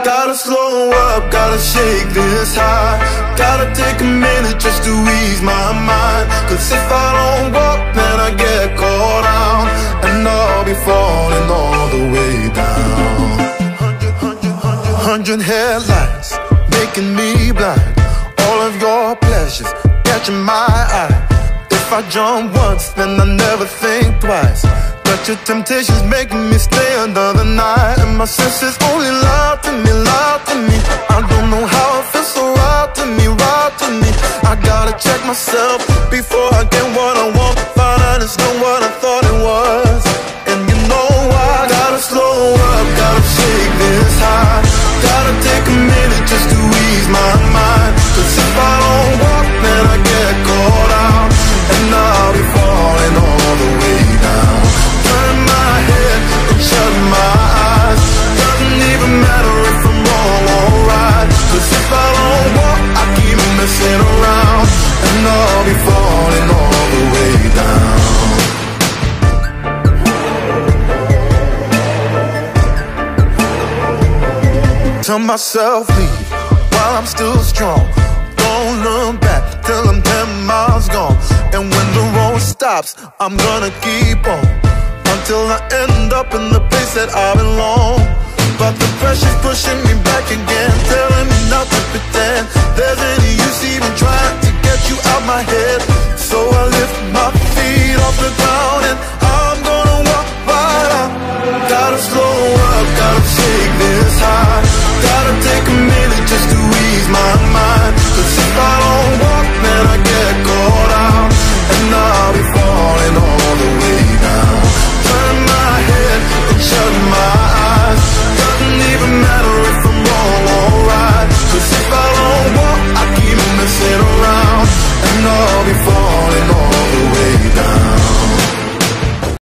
Gotta slow up, gotta shake this high. Gotta take a minute just to ease my mind. Cause if I don't walk, then I get caught out, and I'll be falling all the way down. 100 headlights making me blind. All of your pleasures catching my eye. If I jump once, then I never think twice. But your temptation's making me stay another night, and my senses only lie to me, lie to me. I don't know how it feels so right to me, right to me. I gotta check myself before I get what I want. Find out it's not what I thought it was. And you know why? Gotta slow up, gotta shake this high. Gotta take a minute just to ease my mind. Cause if I don't walk, then I get caught out, and I'll be falling all the way down. Turn my head and shut my eyes. Doesn't even matter if I'm wrong or right. Cause if I don't walk, I keep messing around, and I'll be falling all the way down. Tell myself leave while I'm still strong. Don't look back till I'm 10 miles gone. And when the road stops, I'm gonna keep on, until I end up in the place that I belong. But the pressure's pushing me back again, telling me not to pretend there's any use even trying to get you out my head. So I lift my feet off the ground, and I'm gonna walk right out. Gotta slow up, gotta take this high. Gotta take a minute just to ease my mind.